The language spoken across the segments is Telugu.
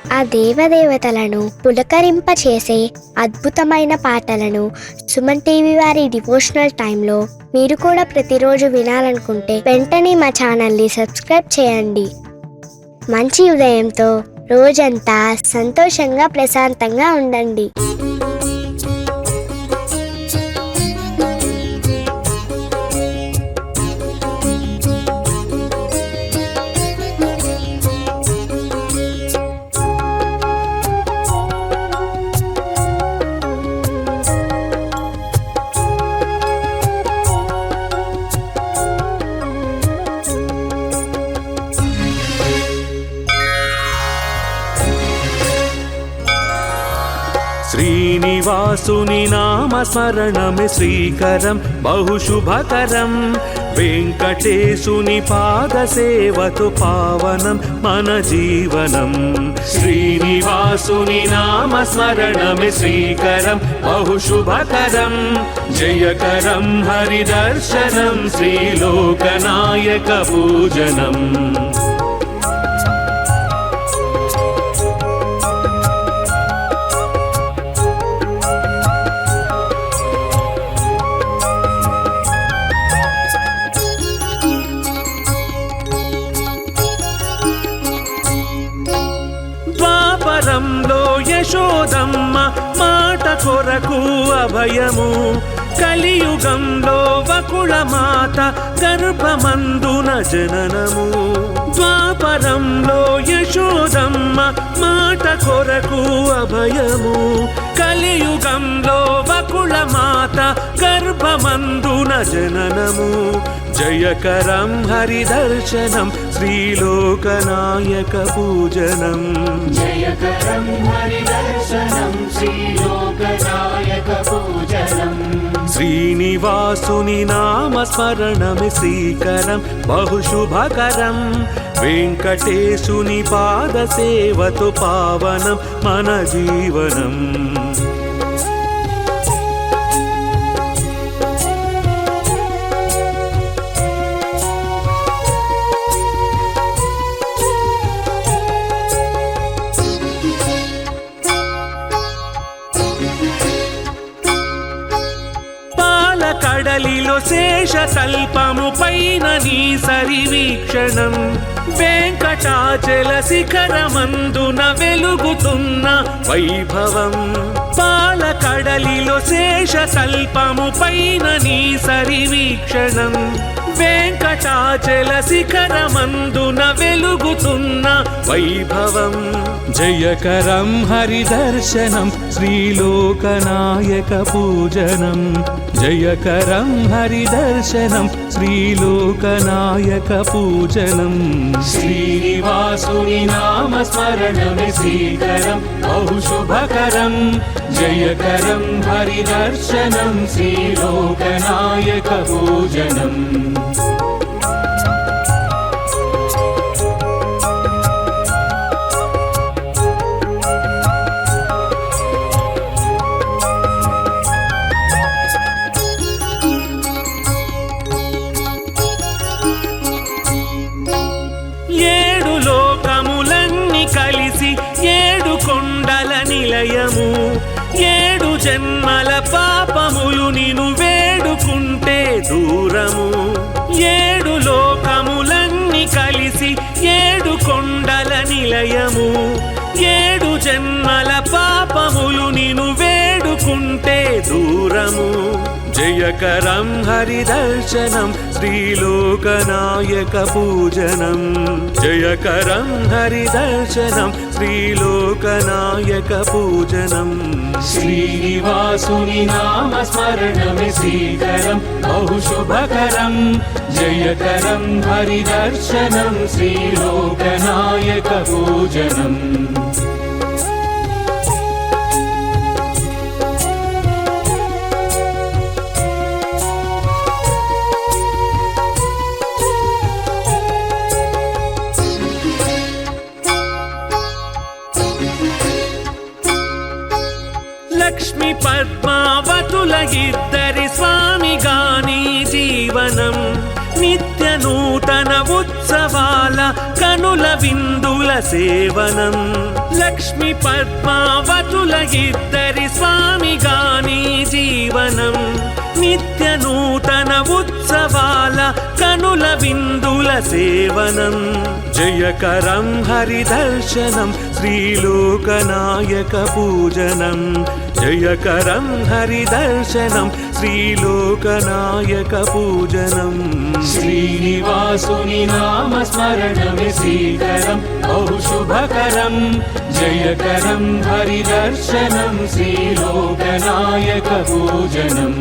ఆ దేవదేవతలను పులకరింపచేసే అద్భుతమైన పాటలను సుమన్ టీవీ వారి డివోషనల్ టైంలో మీరు కూడా ప్రతిరోజు వినాలనుకుంటే వెంటనే మా ఛానల్ని సబ్స్క్రైబ్ చేయండి. మంచి ఉదయంతో రోజంతా సంతోషంగా ప్రశాంతంగా ఉండండి. శ్రీనివాసుని నామస్మరణమే శ్రీకరం బహుశుభకరం. వెంకటేశుని పాదసేవతో పావనం మన జీవనం. శ్రీనివాసుని నామస్మరణమే శ్రీకరం బహుశుభకరం. జయకరం హరిదర్శనం శ్రీలోకనాయక పూజనం. ద్వాపరంలో యశోదమ్మ మాట కొరకు అభయము. కలియుగంలో వకుళ మాత గర్భమందున జననము. ద్వాపరంలో యశోదమ్మ మాట కొరకు అభయము. కలియుగంలో వకుళ మాత గర్భమందున జననము. జయకరం హరిదర్శనం శ్రీలోకనాయక పూజనం. జయకరం హరిదర్శనం శ్రీలోకనాయక పూజనం. శ్రీనివాసుని నామస్మరణమే శ్రీకరం బహుశుభకరం. వెంకటేశుని పాదసేవతో పావనం మన జీవనం. కడలిలో శేషతల్పము పైన నీ సరివీక్షణం. వెంకటాచల శిఖరమందున వెలుగుతున్న వైభవం. పాలకడలిలో శేషతల్పము పైన నీ సరివీక్షణం. వెంకటాచల శిఖరమందున వెలుగుతున్న వైభవం. జయకరం హరిదర్శనం శ్రీలోకనాయక పూజనం. జయకరం హరిదర్శనం శ్రీలోకనాయక పూజనం. శ్రీనివాసుని నామస్మరణమే శ్రీకరం బహుశుభకరం. జయకరం హరిదర్శనం శ్రీలోకనాయక పూజనం. ఏడు లోకములన్నీ కలిసి ఏడు కొండల నిలయము. ఏడు జన్మల పాపములు నిన్ను వేడుకుంటే దూరము. ఏడు లోకములన్నీ కలిసి ఏడు కొండల నిలయము. ఏడు జన్మల పాపములు నిన్ను వేడుకుంటే దూరము. జయకరం హరిదర్శనం శ్రీలోకనాయక పూజనం. జయకరం హరిదర్శనం శ్రీలోకనాయక పూజనం. శ్రీనివాసుని నామస్మరణమే శ్రీకరం బహుశుభకరం. జయకరం హరిదర్శనం శ్రీలోకనాయక పూజనం. లక్ష్మి పద్మావతుల ఇద్దరి స్వామిగాని జీవనం. నిత్య నూతన ఉత్సవాల కనుల విందుల సేవనం లక్ష్మి పద్మావతుల ఇద్దరి స్వామిగాని జీవనం నిత్య నూతన ఉత్సవాల కనుల విందుల సేవనం జయకరం హరిదర్శనం శ్రీలోకనాయక పూజనం జయకరం హరిదర్శనం శ్రీలోకనాయక పూజనం శ్రీనివాసుని నామస్మరణమే శ్రీకరం బహుశుభకరం జయకరం హరిదర్శనం శ్రీలోకనాయక పూజనం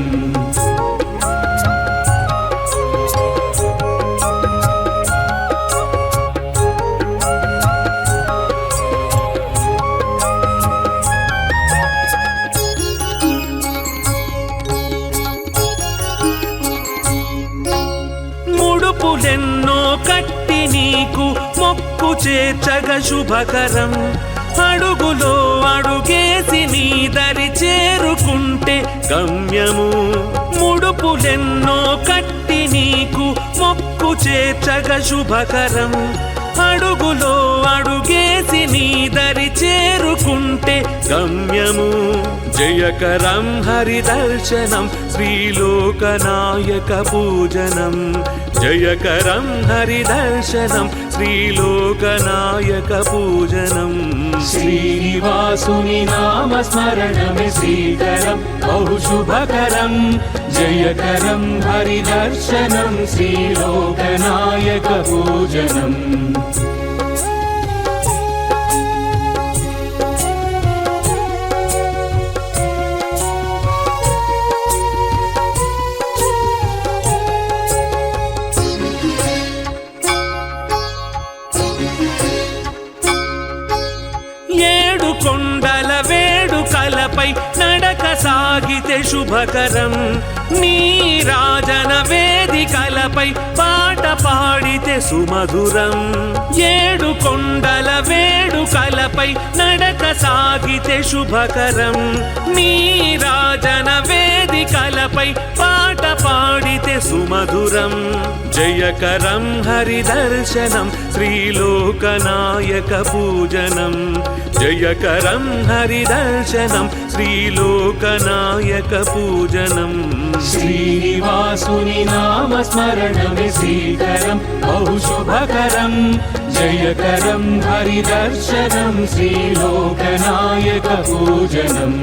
ముడుపులెన్నో కట్టి నీకు మొక్కు చేర్చగ శుభకరం అడుగులో అడుగేసి నీ దరి చేరుకుంటే గమ్యము ముడుపులెన్నో కట్టి నీకు మొక్కు చేర్చగ శుభకరం అడుగులో అడుగేసి నీ దరి చేరుకుంటే గమ్యము జయకరం హరిదర్శనం శ్రీలోకనాయక పూజనం జయకరం హరిదర్శనం శ్రీలోకనాయక పూజనం శ్రీనివాసుని నామస్మరణమే శ్రీకరం బహుశుభకరం జయకరం హరిదర్శనం శ్రీలోకనాయక పూజనం కొండల వేడుకలపై నడక సాగితే శుభకరం నీ రాజన వేదికలపై పాట పాడితే సుమధురం ఏడు కొండల వేడుకలపై నడక సాగితే శుభకరం నీ రాజన వేదికలపై పాట పాడితే సుమధురం జయకరం హరిదర్శనం శ్రీలోకనాయక పూజనం జయకరం హరిదర్శనం శ్రీలోకనాయక పూజనం శ్రీనివాసుని నామస్మరణమే శ్రీకరం బహుశుభకరం జయకరం హరిదర్శనం శ్రీలోకనాయక పూజనం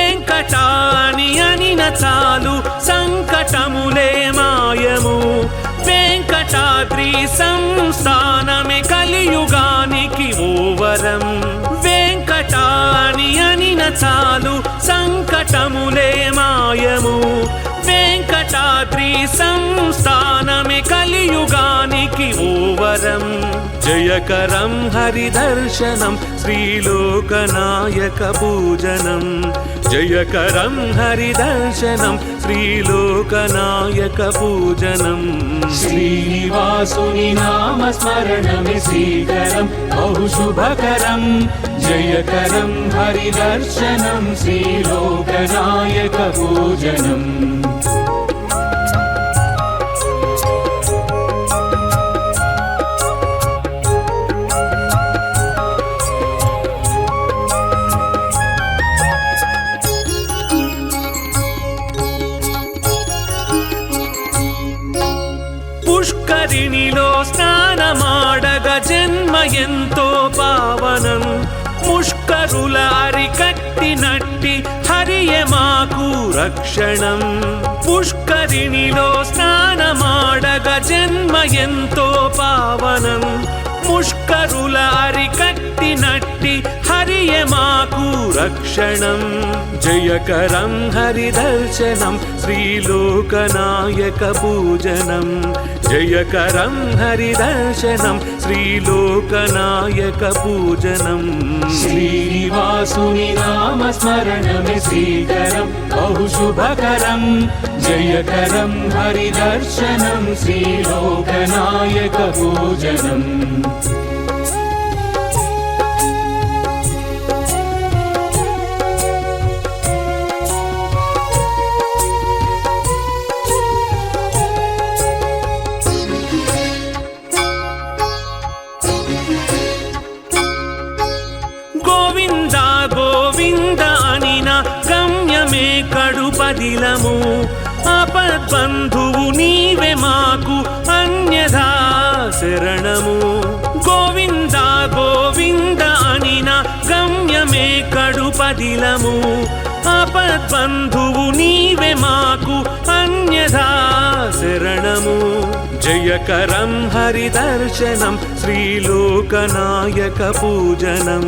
వెంకటాని అనిన చాలు సంకటములే మాయము వెంకటాద్రి సంస్థానమే కలియుగానికి ఓవరం వెంకటాని అనిన చాలు సంకటములే మాయము వెంకటాద్రి సంస్థానమే కలియుగానికి ఓవరం జయకరం హరిదర్శనం శ్రీలోకనాయక పూజనం జయకరం హరిదర్శనం శ్రీలోకనాయక పూజనం శ్రీనివాసుని నామస్మరణమే శ్రీకరం బహుశుభకరం జయకరం హరిదర్శనం శ్రీలోకనాయక పూజనం పుష్కరిణిలో స్నానమాడగ జన్మ ఎంతో పావనం ముష్కరుల అరికట్టినట్టి హరియే మాకు రక్షణం పుష్కరిణిలో స్నానమాడగ జన్మ ఎంతో పావనం ముష్కరుల అరికట్టినట్టి హరియే మాకు రక్షణం జయకరం హరిదర్శనం శ్రీలోకనాయక పూజనం జయకరం హరిదర్శనం శ్రీలోకనాయక పూజనం శ్రీనివాసుని నామస్మరణమే శ్రీకరం బహుశుభకరం జయకరం హరిదర్శనం శ్రీలోకనాయక పూజనం కడుపదిలము ఆపద్బంధువు నీవే మాకు అన్యథా శరణము గోవింద గోవింద అనిన గమ్యమే కడుపదిలము ఆపద్బంధువు నీవే మాకు అన్యథా శరణము జయకరం హరిదర్శనం శ్రీలోకనాయక పూజనం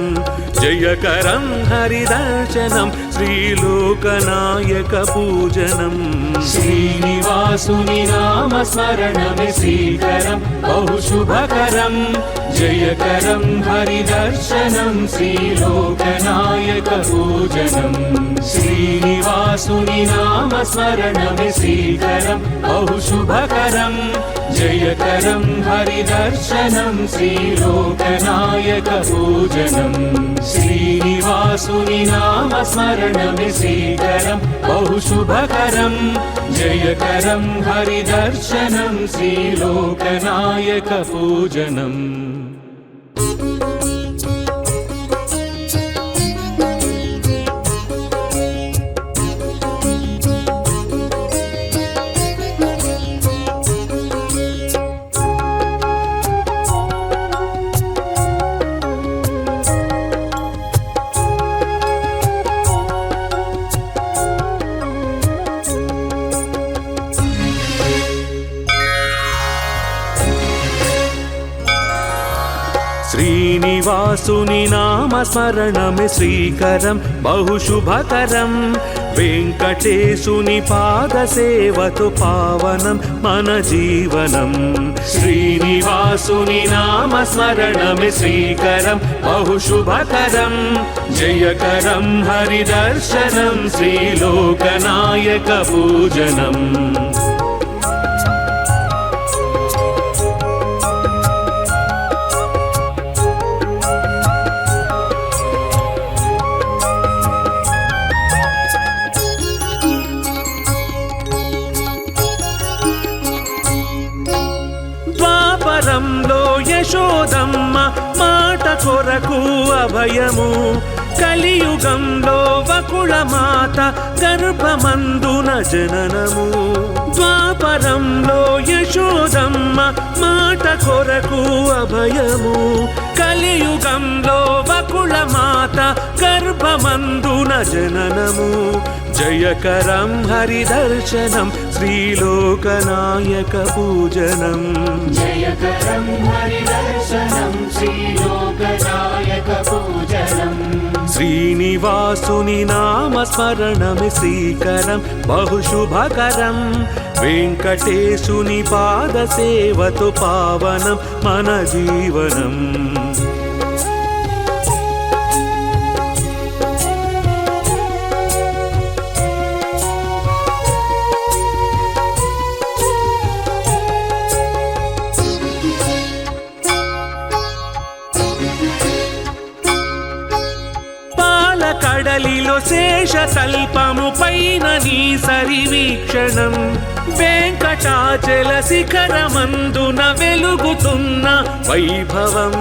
జయకరం హరిదర్శనం శ్రీలోకనాయక పూజనం శ్రీనివాసుని నామస్మరణమే శ్రీకరం బహుశుభకరం జయకరం హరిదర్శనం శ్రీలోకనాయక పూజనం శ్రీనివాసుని నామస్మరణమే శ్రీకరం బహుశుభకరం జయకరం హరిదర్శనం శ్రీలోకనాయక పూజనం శ్రీనివాసుని నామస్మరణమే శ్రీకరం బహుశుభకరం జయకరం హరిదర్శనం శ్రీలోకనాయక పూజనం శ్రీనివాసుని నామస్మరణమే శ్రీకరం బహుశుభకరం వెంకటేశుని పాదసేవతో పావనం మన జీవనం శ్రీనివాసుని నామస్మరణమే శ్రీకరం బహుశుభకరం జయకరం హరిదర్శనం శ్రీలోకనాయక పూజనం యశోదమ్మ మాట కొరకు అభయము కలియుగంలో వకుళ మాత గర్భమందున జననము ద్వాపరంలో యశోదమ్మ మాట కొరకు అభయము కలియుగంలో వకుళ మాత గర్భమందున జననము జయకరం హరిదర్శనం శ్రీలోకనాయక పూజనం జయకరం హరిదర్శనం శ్రీలోకనాయక పూజనం శ్రీనివాసుని నామస్మరణమే శ్రీకరం బహుశుభకరం వెంకటేశుని పాదసేవతో పావనం మన జీవనం కడలిలో శేషతల్పము పైన నీ సరివీక్షణం వెంకటాచల శిఖరమందున వెలుగుతున్న వైభవం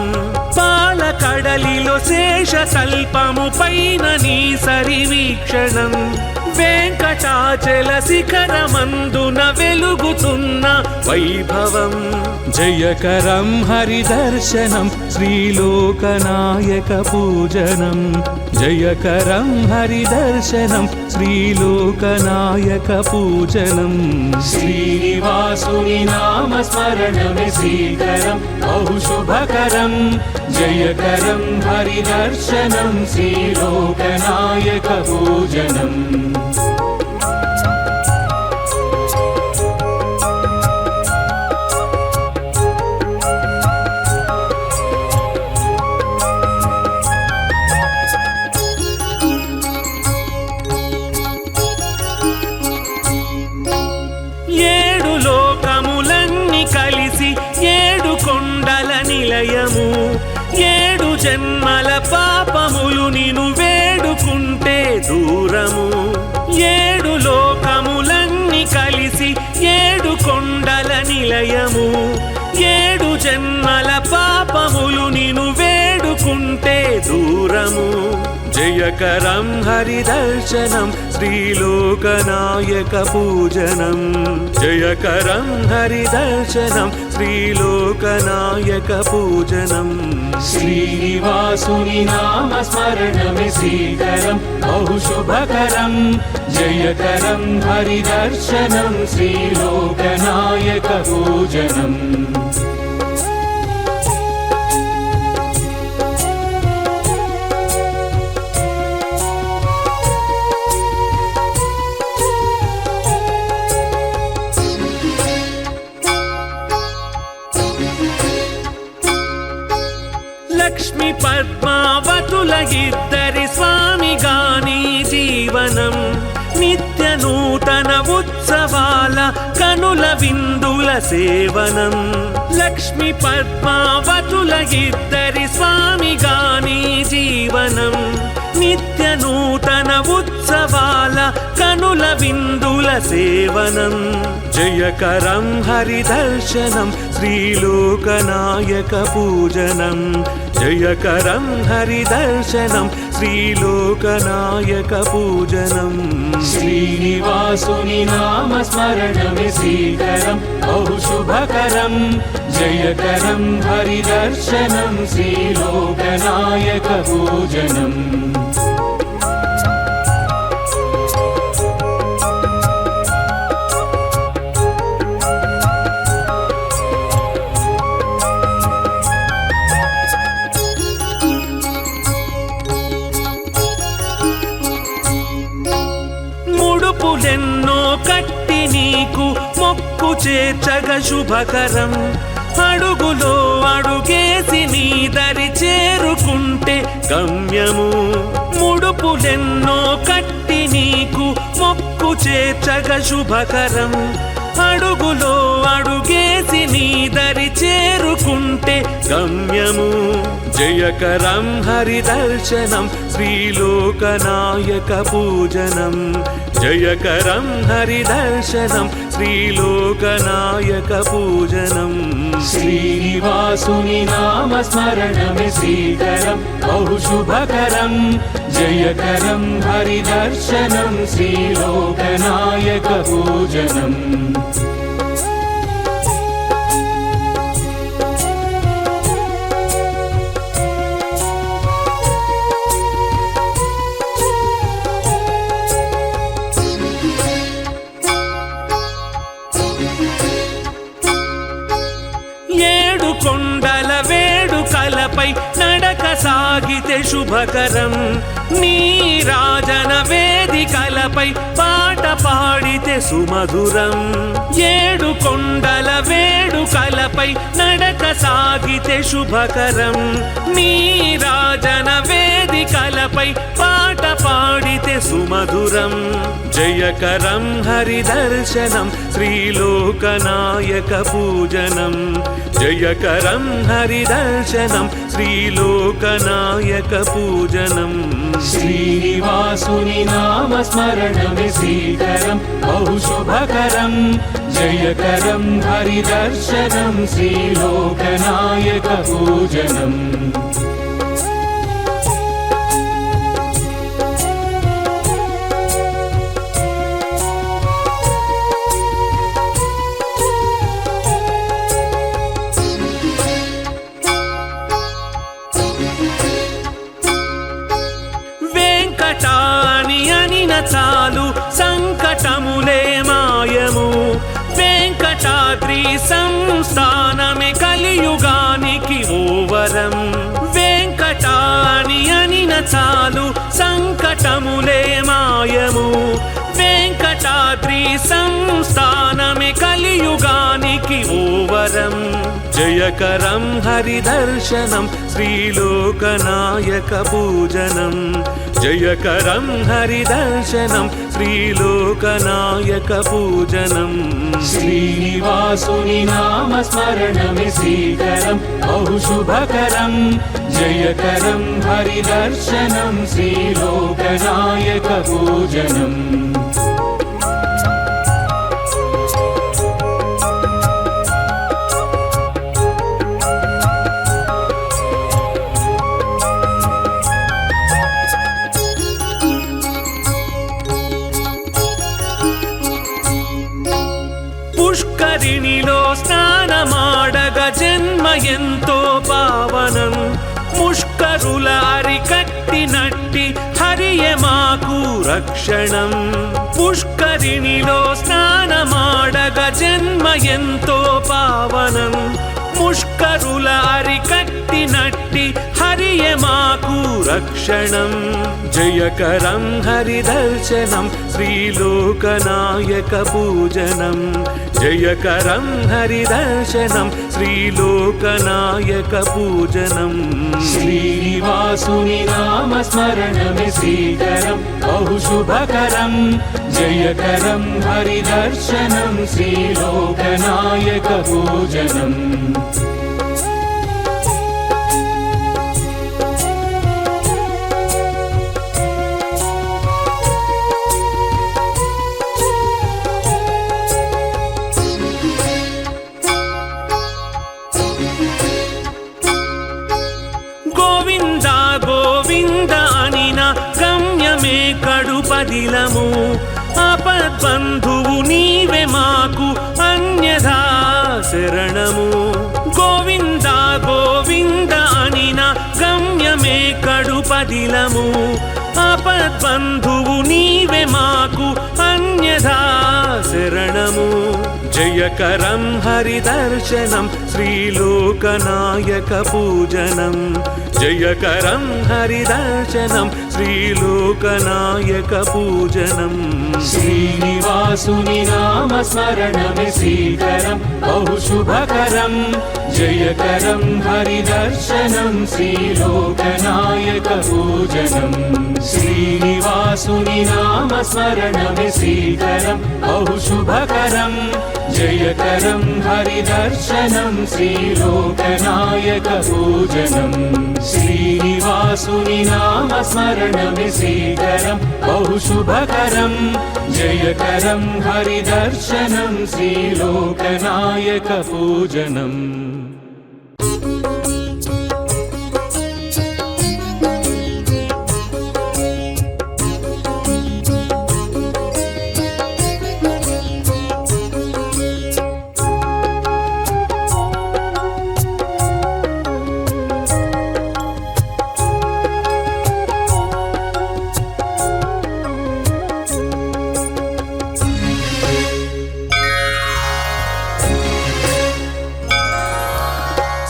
పాల కడలిలో శేషతల్పము పైన నీ సరివీక్షణం వెంకటాచల శిఖరమందున వెలుగుతున్న వైభవం జయకరం హరిదర్శనం శ్రీలోకనాయక పూజనం జయకరం హరిదర్శనం శ్రీలోకనాయక పూజనం శ్రీనివాసుని నామస్మరణమే శ్రీకరం బహుశుభకరం జయకరం హరిదర్శనం శ్రీలోకనాయక పూజనం నిలయము 7 జన్మల పాపములు నిను వేడుకుంటే దూరము 7 లోకములన్నీ కలిసి 7 కొండల నిలయము 7 జన్మల పాపములు నిను వేడుకుంటే దూరము జయకరం హరిదర్శనం శ్రీలోకనాయక పూజనం జయకరం హరిదర్శనం శ్రీలోకనాయక పూజనం श्रीनिवासुनि नाम स्मरणमे श्रीकरं बहुशुभकरं जयकरं हरिदर्शनं श्रीलोकनायक पूजनम् లక్ష్మి పద్మావతుల ఇద్దరి స్వామిగాని జీవనం నిత్య నూతన ఉత్సవాల కనుల విందుల సేవనం లక్ష్మి పద్మావతుల ఇద్దరి స్వామిగాని జీవనం నిత్య నూతన ఉత్సవాల కనుల విందుల సేవనం జయకరం హరిదర్శనం శ్రీలోకనాయక పూజనం జయకరం హరిదర్శనం శ్రీలోకనాయక పూజనం श्रीनिवासुनि नाम स्मरणमे श्रीकरं बहुशुभकरं जयकरं हरिदर्शनं श्रीलोकनायक पूजनम् ముడుపులెన్నో కట్టి నీకు మొక్కు చేర్చగ శుభకరం అడుగులో అడుగేసి నీ దరి చేరుకుంటే గమ్యము ముడుపులెన్నో కట్టి నీకు మొక్కు చేర్చగ శుభకరం అడుగులో అడుగేసి నీ దరి చేరుకుంటే గమ్యము జయకరం హరిదర్శనం శ్రీలోకనాయక పూజనం జయకరం హరిదర్శనం శ్రీలోకనాయక పూజనం श्रीनिवासुनि नाम स्मरणमे श्रीकरं बहुशुभकरं जयकरं हरिदर्शनं श्रीलोकनायक पूजनम् కొండల వేడుకలపై నడక సాగితే శుభకరం నీ రాజన వేదికలపై పాట పాడితే సుమధురం 7 కొండల వేడుకలపై నడక సాగితే శుభకరం నీ రాజన వేదికలపై పాట పాడితే సుమధురం జయకరం హరిదర్శనం శ్రీలోకనాయక పూజనం జయకరం హరిదర్శనం శ్రీలోకనాయక పూజనం श्रीनिवासुनि नाम स्मरणमे श्रीकरं बहुशुभकरं जयकरं हरिदर्शनं श्रीलोकनायक पूजनम् చాలు సంకటములే మాయము వెంకటాద్రి సంస్థానమే కలియుగానికి ఓవరం వెంకటాని అనిన చాలు సంకటములే మాయము వెంకటాద్రి సంస్థానమే కలియుగానికి ఓవరం జయకరం హరిదర్శనం శ్రీలోకనాయక పూజనం జయకరం హరిదర్శనం శ్రీలోకనాయక పూజనం श्रीनिवासुनि नाम स्मरणमे श्रीकरं श्रीकरं बहुशुभकरं जयकरं हरिदर्शनं श्रीलोकनायकपूजनम् పుష్కరిణిలో స్నానమాడగ జన్మ ఎంతో పావనం ముష్కరుల అరికట్టినట్టి హరియే మాకు రక్షణం పుష్కరిణిలో స్నానమాడగ జన్మ ఎంతో పావనం ముష్కరుల అరికట్టినట్టి హరియే మాకు రక్షణం జయకరం హరిదర్శనం శ్రీలోకనాయక పూజనం జయకరం హరిదర్శనం శ్రీలోకనాయక పూజనం श्रीनिवासुनि नामस्मरणमे श्रीकरं बहुशुभकरं जयकरं हरिदर्शनं श्रीलोकनायकपूजनम् కడుపదిలము ఆపద్బంధువు నీవే మాకు అన్యథా శరణము గోవింద గోవింద అనిన గమ్యమే కడుపదిలము ఆపద్బంధువు నీవే మాకు అన్యథా శరణము జయకరం హరిదర్శనం శ్రీలోకనాయక పూజనం జయకరం హరిదర్శనం శ్రీలోకనాయక పూజనం श्रीनिवासुनि नामस्मरणमे श्रीकरं बहुशुभकरं जयकरं हरिदर्शनं श्रीलोकनायकपूजनम् श्रीनिवासुनि नामस्मरणमे श्रीकरं बहुशुभकरं जयकरं हरिदर्शनं श्रीलोकनायकपूजनम् श्रीनिवासुनि नामस्मरणमे श्रीकरं बहुशुभकरं जयकरं हरिदर्शनं श्रीलोकनायकपूजनम्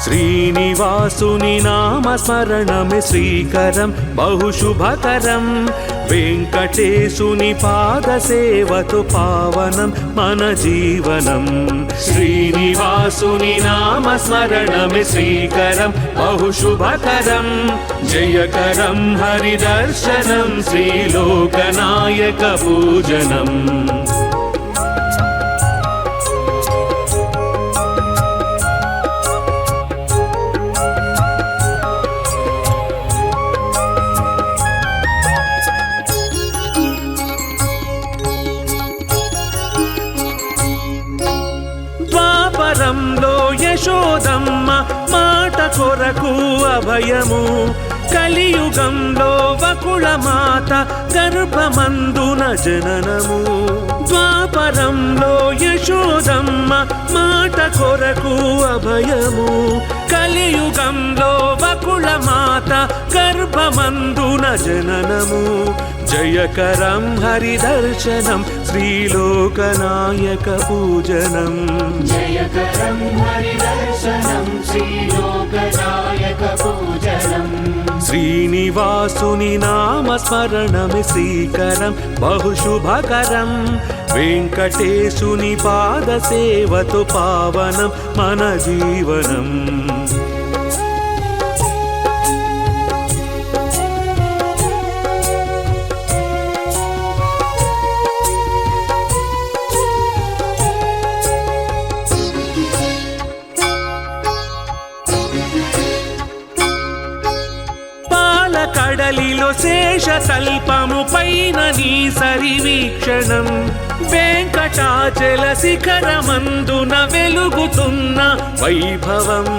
శ్రీనివాసుని నామస్మరణమే శ్రీకరం బహుశుభకరం వెంకటేశుని పాదసేవతో పావనం మన జీవనం శ్రీనివాసుని నామస్మరణమే శ్రీకరం బహుశుభకరం జయకరం హరిదర్శనం శ్రీలోకనాయక పూజనం ద్వాపరంలో యశోదమ్మ మాట కొరకు అభయము కలియుగంలో వకుళ మాత గర్భమందున జననము ద్వాపరంలో యశోదమ్మ మాట కొరకు అభయము కలియుగంలో వకుళ మాత గర్భమందున జననము జయకరం హరిదర్శనం శ్రీలోకనాయక పూజనం जयकरं हरिदर्शनं श्रीलोकनायकपूजनम् శ్రీనివాసుని నామస్మరణమే శ్రీకరం బహుశుభకరం వెంకటేశుని పాదసేవతో పావనం మన జీవనం కడలిలో శేష తల్పము పైన నీ సరి వీక్షణం వెంకటాచల శిఖరమందున వెలుగుతున్న వైభవం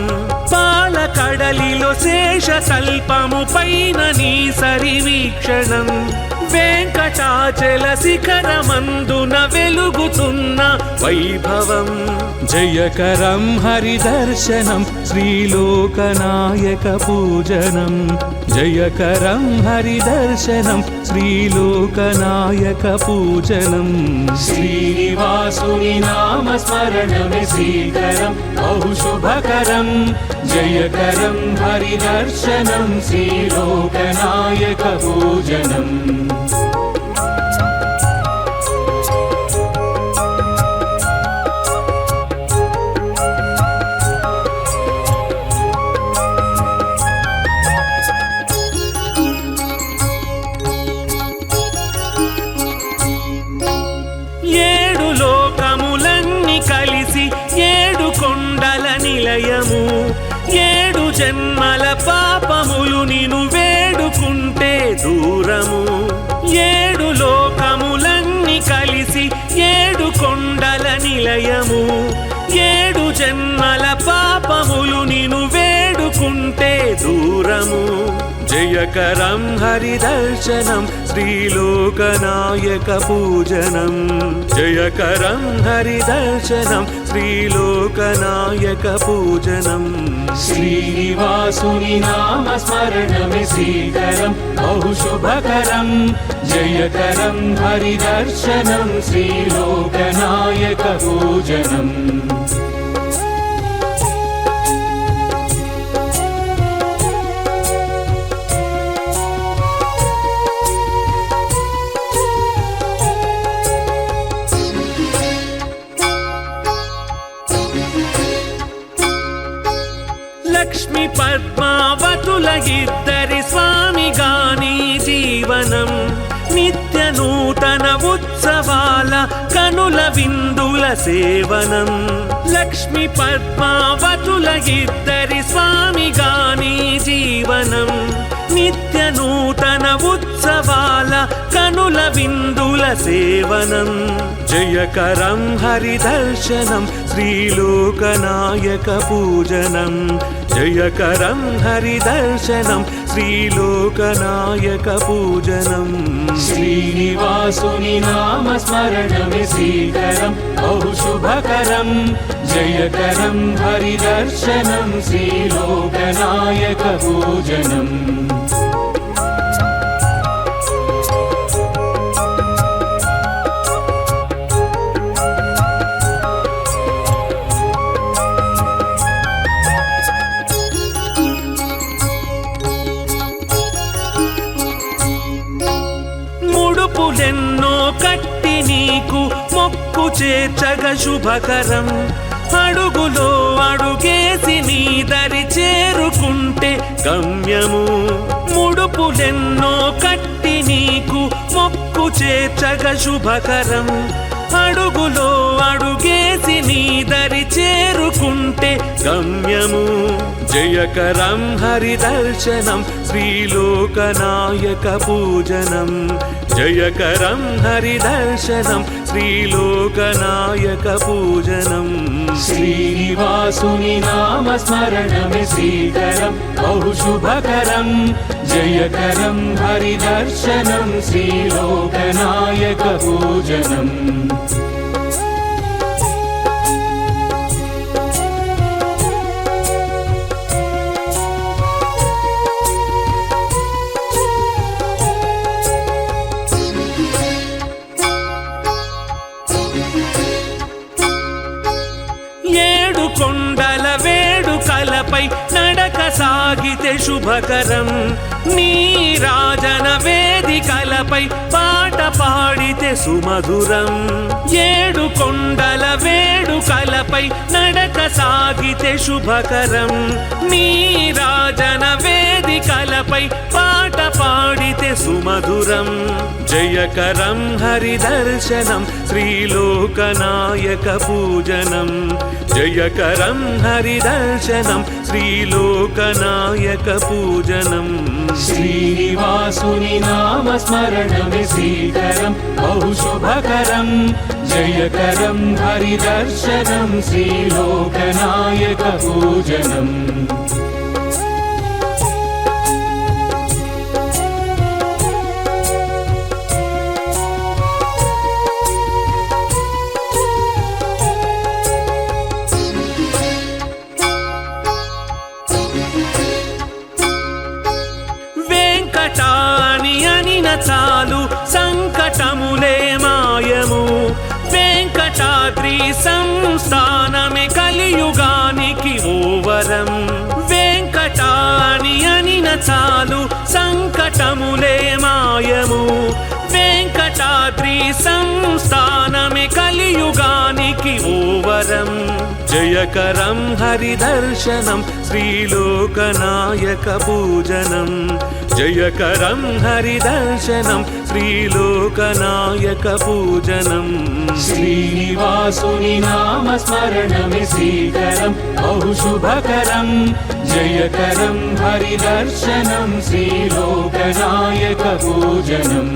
పాల కడలిలో శేష తల్పము పైన నీ సరి వీక్షణం వెంకటాచల శిఖరమందున వెలుగుతున్న వైభవం జయకరం హరిదర్శనం శ్రీలోకనాయక పూజనం జయకరం హరిదర్శనం శ్రీలోకనాయక పూజనం శ్రీనివాసుని నామస్మరణమే శ్రీకరం బహుశుభకరం జయకరం హరిదర్శనం శ్రీలోకనాయక పూజనం ఏడు లోకములన్నీ కలిసి ఏడు కొండల నిలయము ఏడు జన్మల పాపములు నిను వేడుకుంటే దూరము ఏడు లోకములన్నీ కలిసి ఏడు కొండల నిలయము ఏడు జన్మల పాపములు నిను వేడుకుంటే దూరము జయకరం హరిదర్శనం శ్రీలోకనాయక పూజనం జయకరం హరిదర్శనం శ్రీలోకనాయక పూజనం శ్రీనివాసుని నామస్మరణమే శ్రీకరం బహుశుభకరం జయకరం హరిదర్శనం శ్రీలోకనాయక పూజనం లక్ష్మి పద్మావతుల ఇద్దరి స్వామిగాని జీవనం నిత్య నూతన ఉత్సవాల కనుల విందుల సేవనం లక్ష్మి పద్మావతుల ఇద్దరి స్వామిగాని జీవనం నిత్య నూతన ఉత్సవాల కనుల విందుల సేవనం జయకరం హరిదర్శనం శ్రీలోకనాయక పూజనం జయకరం హరిదర్శనం శ్రీలోకనాయక పూజనం శ్రీనివాసుని నామస్మరణమే శ్రీకరం బహుశుభకరం జయకరం హరిదర్శనం శ్రీలోకనాయక పూజనం ముడుపులెన్నో కట్టి నీకు మొక్కు చేర్చగ శుభకరం అడుగులో అడుగేసి నీ దరి చేరుకుంటే గమ్యము ముడుపులెన్నో కట్టి నీకు మొక్కు చేర్చగ శుభకరం అడుగులో అడుగేసి నీ దరి చేరుకుంటే గమ్యము జయకరం హరిదర్శనం శ్రీలోకనాయక పూజనం జయకరం హరిదర్శనం శ్రీలోకనాయక పూజనం శ్రీనివాసుని నామస్మరణమే శ్రీకరం బహుశుభకరం జయకరం హరిదర్శనం శ్రీలోకనాయక పూజనం ఏడు కొండల వేడుకలపై నడక సాగితే శుభకరం నీ రాజన వేదికలపై పాట పాడితే సుమధురం ఏడు కొండల వేడుకలపై నడక సాగితే శుభకరం నీ రాజన వేదిక వేదికలపై పాట పాడితే సుమధురం. జయకరం హరిదర్శనం శ్రీలోకనాయక పూజనం. జయకరం హరిదర్శనం శ్రీలోకనాయక పూజనం. శ్రీనివాసుని నామస్మరణమే శ్రీకరం బహుశుభకరం. జయకరం హరిదర్శనం శ్రీలోకనాయక పూజనం. వెంకటాని అనిన చాలు సంకటములే మాయము. వెంకటాద్రి సంస్థానమే కలియుగానికి ఓవరం. వెంకటాని అనిన చాలు సంకటములే మాయము. వెంకటాద్రి సంస్థానమే కలియుగానికి ఓవరం. జయకరం హరిదర్శనం శ్రీలోకనాయక పూజనం. జయకరం హరిదర్శనం శ్రీలోకనాయక పూజనం. శ్రీనివాసుని నామస్మరణమే శ్రీకరం బహుశుభకరం. జయకరం హరిదర్శనం శ్రీలోకనాయక పూజనం.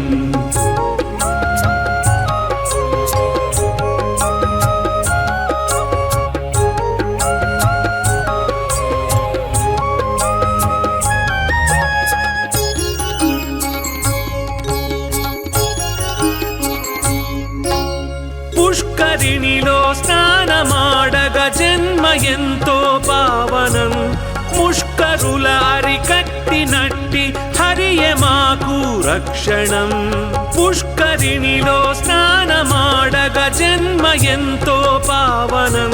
పుష్కరిణిలో స్నానమాడగ జన్మ ఎంతో పావనం. ముష్కరుల అరికట్టినట్టి హరియే మాకు రక్షణం. పుష్కరిణిలో స్నానమాడగ జన్మ ఎంతో పావనం.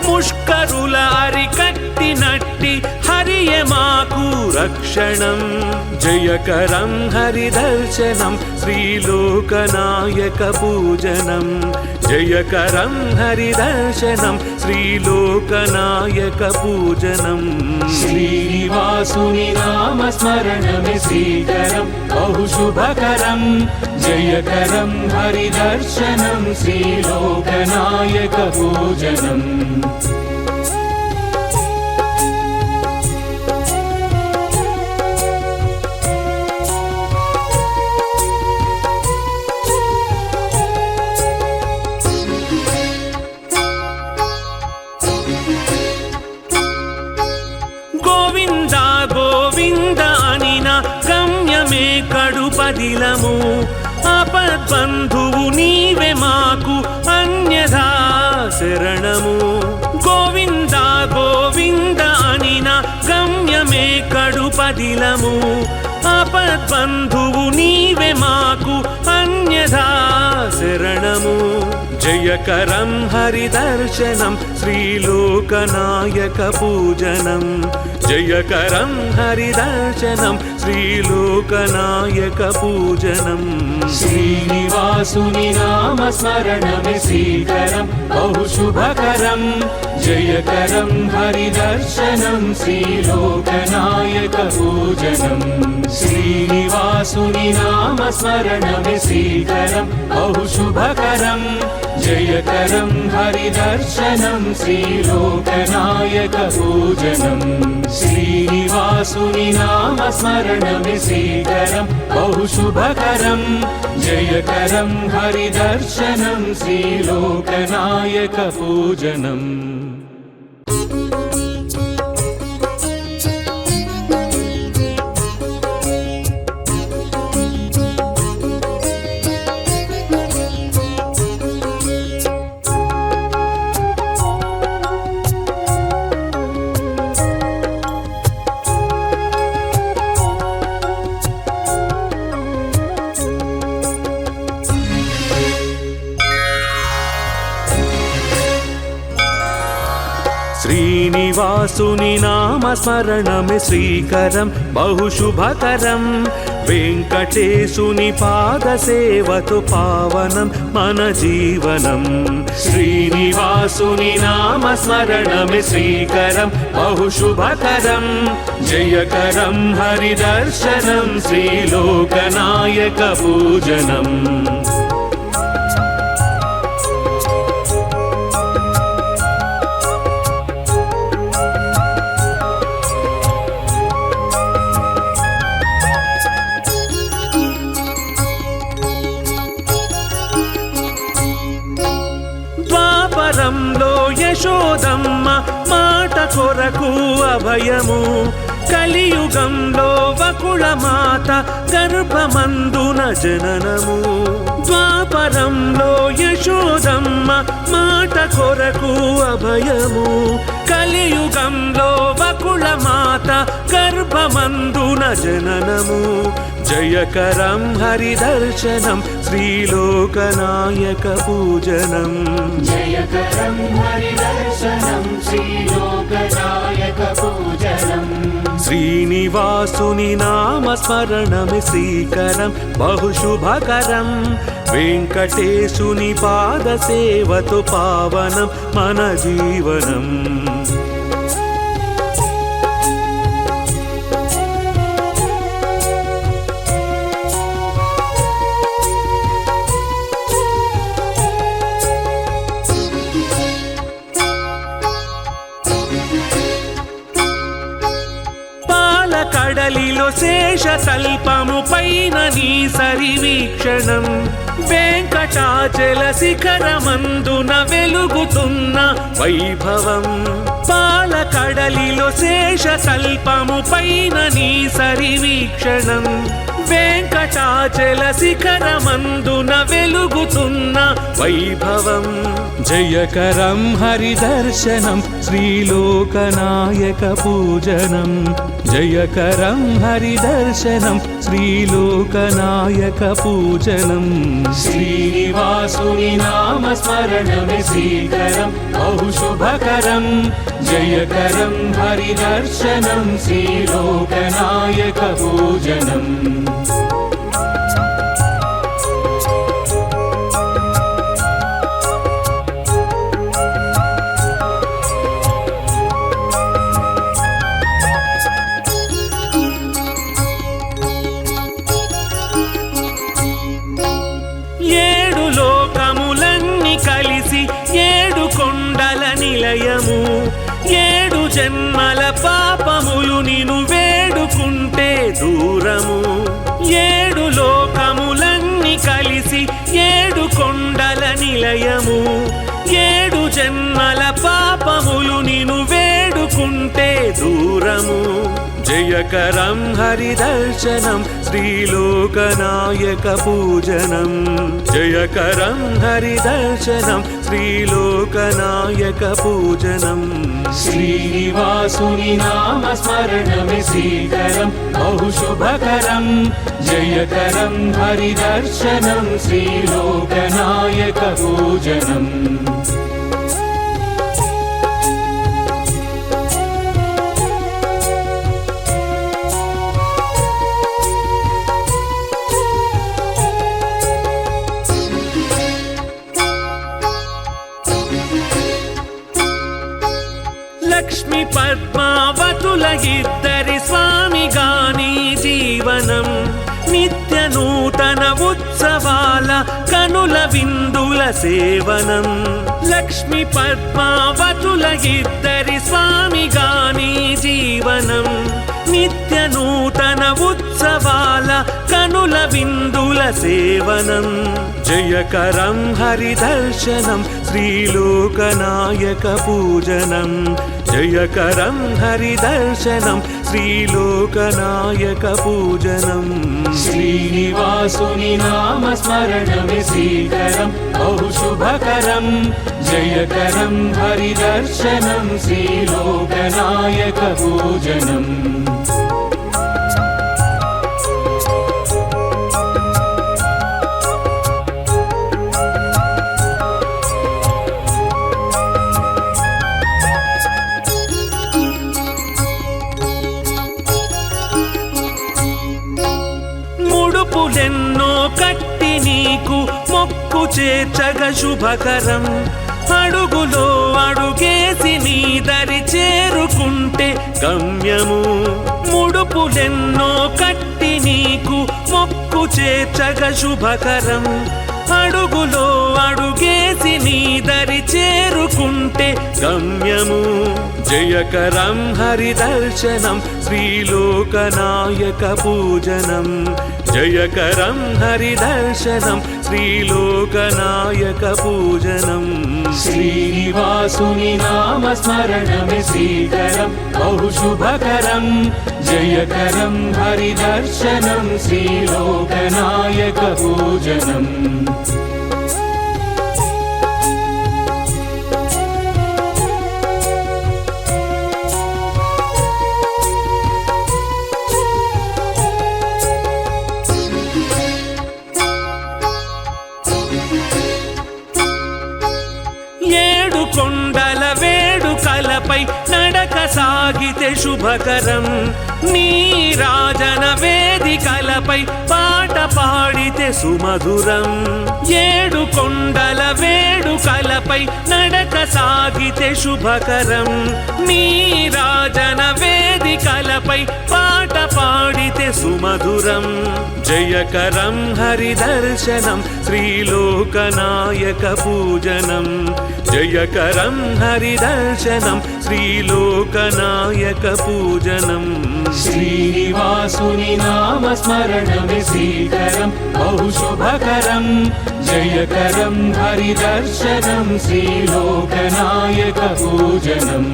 ముష్కరుల అరికట్టినట్టి హరియే మాకు రక్షణం. జయకరం హరిదర్శనం శ్రీలోకనాయక పూజనం. జయకరం హరిదర్శనం శ్రీలోకనాయక పూజనం. శ్రీనివాసుని నామస్మరణమే శ్రీకరం బహుశుభకరం. జయకరం హరిదర్శనం శ్రీలోకనాయక పూజనం. గోవింద గోవింద అనిన గమ్యమే కడుపదిలము. ఆపద్బంధువు నీవే మాకు అన్యథా శరణము. గోవింద గోవింద అనిన గమ్యమే కడుపదిలము. ఆపద్బంధువు నీవే మాకు అన్యథా శరణము. జయకరం హరిదర్శనం శ్రీలోకనాయక పూజనం. జయకరం హరిదర్శనం శ్రీలోకనాయక పూజనం. శ్రీనివాసుని నామస్మరణమే శ్రీకరం బహుశుభకరం. జయకరం హరిదర్శనం శ్రీలోకనాయక పూజనం. శ్రీనివాసుని నామస్మరణమే శ్రీకరం బహుశుభకరం. జయకరం హరిదర్శనం శ్రీలోకనాయక పూజనం. శ్రీనివాసుని నామస్మరణమే శ్రీకరం బహుశుభకరం. జయకరం హరిదర్శనం శ్రీలోకనాయక పూజనం. శ్రీనివాసుని నామస్మరణమే శ్రీకరం బహుశుభకరం. వెంకటేశుని పాద సేవతో పావనం మన జీవనం. శ్రీనివాసుని నామ స్మరణమే శ్రీకరం బహుశుభకరం. జయకరం హరిదర్శనం శ్రీలోకనాయక పూజనం. ద్వాపరంలో యశోదమ్మ మాట కొరకు అభయము. కలియుగంలో వకుళ మాత గర్భమందున జననము. ద్వాపరంలో యశోదమ్మ మాట కొరకు అభయము. కలియుగంలో వకుళ మాత గర్భమందున జననము. జయకరం హరిదర్శనం శ్రీలోకనాయక పూజనం. జయకరం హరిదర్శనం శ్రీలోకనాయక పూజనం. శ్రీనివాసుని నామ స్మరణమే శ్రీకరం బహుశుభకరం. వెంకటేశుని పాద సేవతో పావనం మన జీవనం. కడలిలో శేషతల్పము పైన నీ సరివీక్షణం. వెంకటాచల శిఖరమందున వెలుగుతున్న వైభవం. పాలకడలిలో శేషతల్పము పైన నీ సరివీక్షణం. వెంకటాచల శిఖరమందున వెలుగుతున్న వైభవం. జయకరం హరిదర్శనం శ్రీలోకనాయక పూజనం. జయకరం హరిదర్శనం శ్రీలోకనాయక పూజనం. శ్రీనివాసుని నామ స్మరణమే శ్రీకరం బహుశుభకరం. జయకరం హరిదర్శనం శ్రీలోకనాయక పూజనం. ఏడు లోకములన్నీ కలిసి ఏడు కొండల నిలయము. ఏడు జన్మల పాపములు నిను వేడుకుంటే దూరము. ఏడు లోకములన్నీ కలిసి ఏడు కొండల నిలయము. ఏడు జన్మల పాపములు నిను వేడుకుంటే దూరము. జయకరం హరిదర్శనం శ్రీలోకనాయక పూజనం. జయకరం హరిదర్శనం శ్రీలోకనాయక పూజనం. శ్రీనివాసుని నామ స్మరణమే శ్రీకరం బహుశుభకరం. జయకరం హరిదర్శనం శ్రీలోకనాయక పూజనం. లక్ష్మి పద్మావతుల ఇద్దరి స్వామిగాని జీవనం. నిత్య నూతన ఉత్సవాల కనుల విందుల సేవనం. లక్ష్మి పద్మావతుల ఇద్దరి స్వామిగాని జీవనం. నిత్య నూతన ఉత్సవాల కనుల విందుల సేవనం. జయకరం హరిదర్శనం శ్రీలోకనాయక పూజనం. జయకరం హరిదర్శనం శ్రీలోకనాయక పూజనం. శ్రీనివాసుని నామ స్మరణమే శ్రీకరం బహుశుభకరం. జయకరం హరిదర్శనం శ్రీలోకనాయక పూజనం. చేర్చగ శుభకరం అడుగులో అడుగేసి నీ దరి చేరుకుంటే గమ్యము ముడుపులెన్నో కట్టి నీకు మొక్కు చేర్చగ శుభకరం అడుగులో అడుగేసి నీ దరి చేరుకుంటే గమ్యము జయకరం హరిదర్శనం శ్రీలోకనాయక పూజనం జయకరం హరిదర్శనం శ్రీలోకనాయక పూజనం శ్రీనివాసుని నామస్మరణమే శ్రీకరం బహు శుభకరం జయకరం హరిదర్శనం శ్రీలోకనాయక పూజనం కొండల వేడుకలపై నడక సాగితే శుభకరం నీ రాజన వేదికలపై పాట పాడితే సుమధురం ఏడు కొండల వేడుకలపై నడక సాగితే శుభకరం నీ రాజన వేదికలపై పాట పాడితే సుమధురం జయకరం హరిదర్శనం శ్రీలోకనాయక పూజనం జయకరం హరిదర్శనం శ్రీలోకనాయక పూజనం శ్రీనివాసుని నామస్మరణమే శ్రీకరం బహు శుభకరం జయకరం హరిదర్శనం శ్రీలోకనాయక పూజనం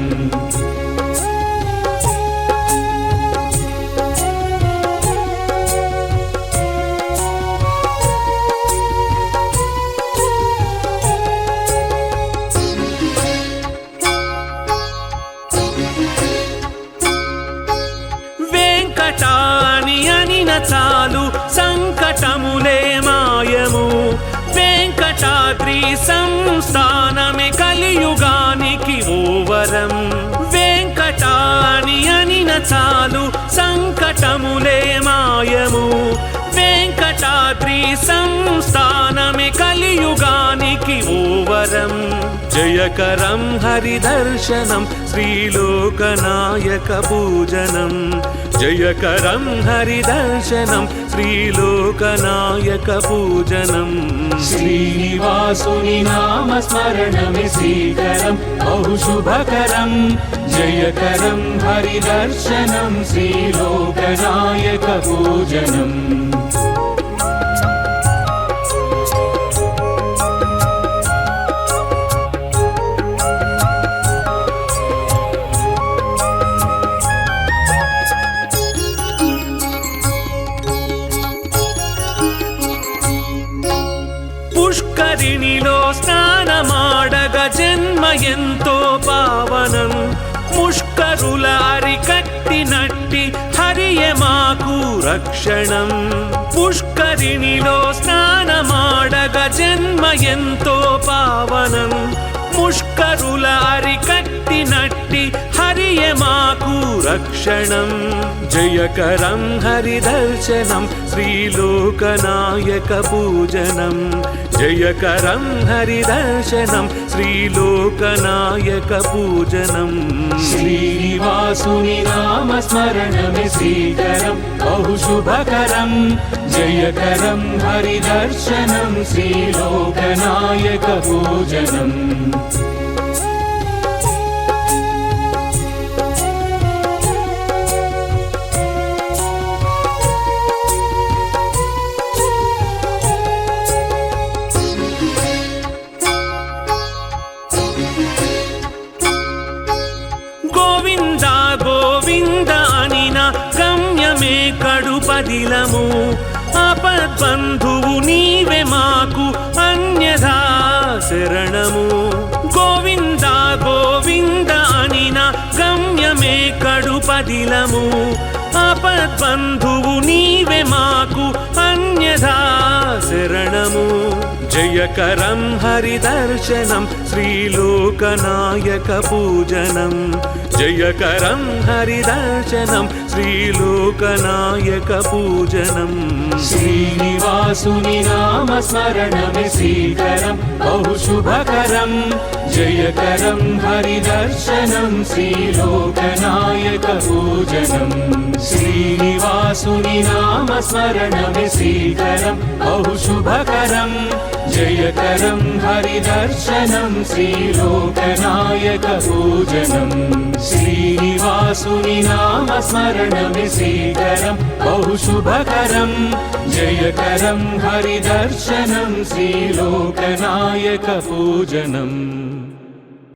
చాలు సంకటములే మాయము వెంకటాద్రి సంస్థానమే కలియుగానికి ఓవరం వెంకటాని అనిన చాలు సంకటములే మాయము వెంకటాద్రి సంస్థానమే కలియుగానికి ఓవరం జయకరం హరిదర్శనం శ్రీలోకనాయక పూజనం జయకరం హరిదర్శనం శ్రీలోకనాయక పూజనం శ్రీనివాసుని నామస్మరణమే శ్రీకరం బహు శుభకరం జయకరం హరిదర్శనం శ్రీలోకనాయక పూజనం పుష్కరిణిలో స్నానమాడగ జన్మ ఎంతో పావనం ముష్కరుల అరికట్టినట్టి హరియే మాకు రక్షణం పుష్కరిణిలో స్నానమాడగ జన్మ ఎంతో పావనం ముష్కరుల అరికట్టినట్టి హరియే మాకు రక్షణం జయకరం హరిదర్శనం శ్రీలోకనాయక పూజనం జయకరం హరిదర్శనం శ్రీలోకనాయక పూజనం శ్రీనివాసుని నామస్మరణమే శ్రీకరం బహు శుభకరం జయకరం హరిదర్శనం శ్రీలోకనాయక పూజనం కడుపదిలము ఆపద్బంధువు నీవే మాకు అన్యథా శరణము గోవింద గోవింద అనిన గమ్యమే కడుపదిలము ఆపద్బంధువు నీవే మాకు అన్యథా శరణము జయకరం హరిదర్శనం శ్రీలోకనాయక పూజనం జయకరం హరిదర్శనం శ్రీలోకనాయక పూజనం श्रीनिवासुनि नाम स्मरणमे श्रीकरं बहु शुभकरं जयकरं हरिदर्शनं श्रीलोकनायक पूजनं श्रीनिवासुनि नाम स्मरणमे श्रीकरं बहु शुभकरं जयकरं हरिदर्शनं श्रीलोकनायक पूजनं श्रीनिवासुनि नाम स्मरणमे श्रीकरं बहु शुभकरं जयकरं हरिदर्शनं श्रीलोकनायक पूजनम्।